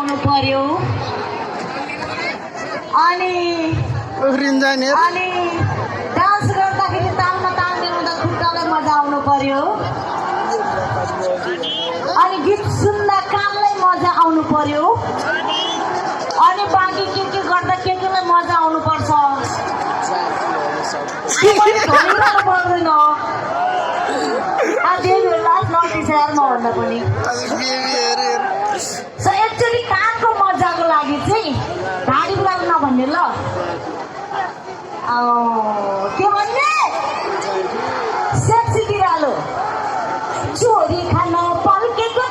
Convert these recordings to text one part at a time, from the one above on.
आउनु पर्यो अनि डान्स गर्दाखेरि तालमा ताल मिलाउँदा खुट्टालाई मजा आउनु पर्यो अनि गीत सुन्दा कानलाई मजा आउनु पर्यो अनि बाँकी के गर्दा केलाई मजा आउनु पर्छ पर्दैन भन्दा पनि सो एक्चुअली कानको मजाको लागि चाहिँ ढाडी बुढाको नभन्ने ल के भन्ने सेक्सी बिरालो छोरी खान पल्केको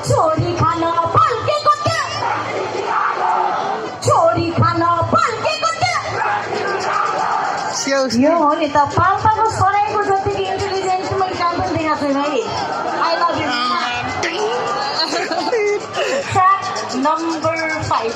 छोरी खान पल्केको छोरी खान पल्केको यो हो नि त पाल्पाको सराईको जतिको इन्टेलिजेन्स मैले काम पनि देखाएको छैन है I love you fact number 5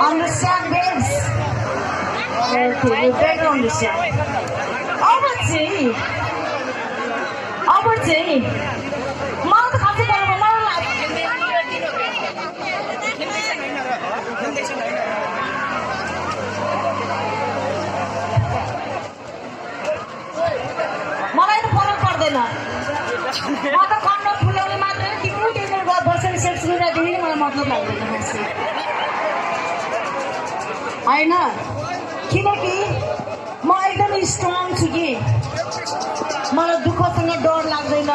Understand, babes? Okay, you better understand. अब चाहिँ मलाई त खासै गर्नु मलाई त फरक पर्दैन म त कन्न फुलाउने मात्र तिम्रो टेबल बसेर सेक्स गरिरहेको मलाई मतलब लाग्दैन होइन किनकि म एकदम स्ट्रङ छु कि मलाई दुःखसँग डर लाग्दैन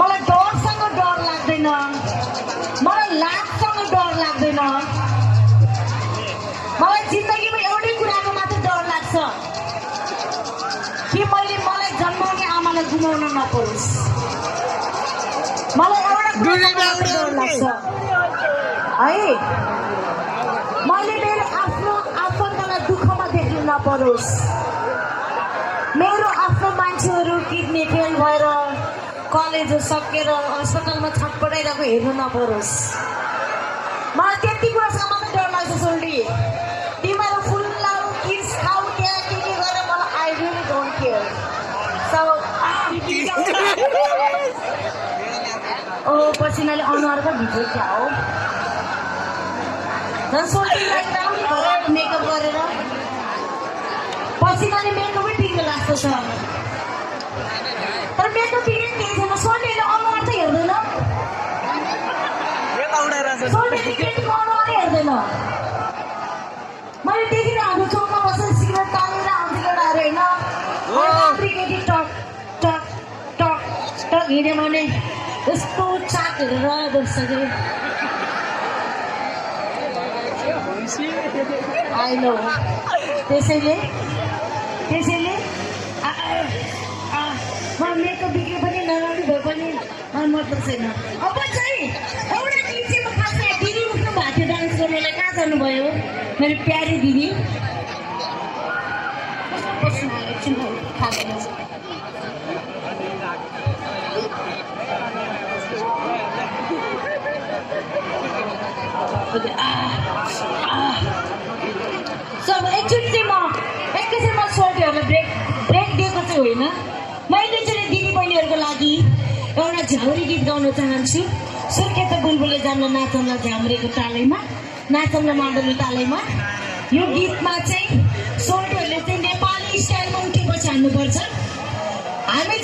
मलाई डरसँग डर लाग्दैन मलाई लाजसँग डर लाग्दैन मलाई जिन्दगीमा एउटै कुराको मात्र डर लाग्छ कि मलाई जन्माउने आमालाई गुमाउन नपरोस् मलाई एउटा कुराको डर लाग्छ है मैले मेरो आफ्नो आफन्तलाई दुःखमा देख्नु नपरोस् मेरो आफ्नो मान्छेहरू किडनी फेल भएर कलेज सकेर अस्पतालमा छटपटाइरहेको हेर्नु नपरोस् मलाई त्यति कुरासँग मात्रै डर लाग्छ सोल्टी तिमीहरू फुल्लाउ किस खाऊ त्यहाँ के गरेर मलाई आई रियली डोन्ट केयर ओ पसिनाले अनुहारको भित्र क्या हो झन् सोल्टीलाई एकदम मेकअप गरेर पसिनाले मेकअपै ठिक लाग्छ छ तर मेकअप ठिकै केही छैन सोल्टीले अनुहार त हेर्दैन सोल्टीले केटीको अनुहारै हेर्दैन मैले देखिरहेको चौकमा बसेर सिगरेट तानेर आउँछ केटाहरू होइन केटी टक टक टक टक हिँड्यो भने यस्तो चाक हेरेर बस्छ कि आइलो त्यसैले मेकअप बिग्रे पनि नराम्रो भए पनि मतलब छैन अब चाहिँ एउटा दिन चाहिँ म खास दिदी उठ्नु भएको थियो डान्स गर्नलाई कहाँ जानुभयो मेरो प्यारी दिदी एक्चुअली चाहिँ म एकैछिनमा सोल्टीहरूलाई ब्रेक दिएको चाहिँ होइन मैले चाहिँ दिदी बहिनीहरूको लागि एउटा झ्याउरी गीत गाउन चाहन्छु सुर्खेत बुलबुले जान्न नाचौँला झ्याम्रेको तालैमा नाचौँला माडलको तालैमा यो गीतमा चाहिँ सोल्टीहरूले चाहिँ नेपाली स्टाइलमा उठेपछि हान्नुपर्छ हामी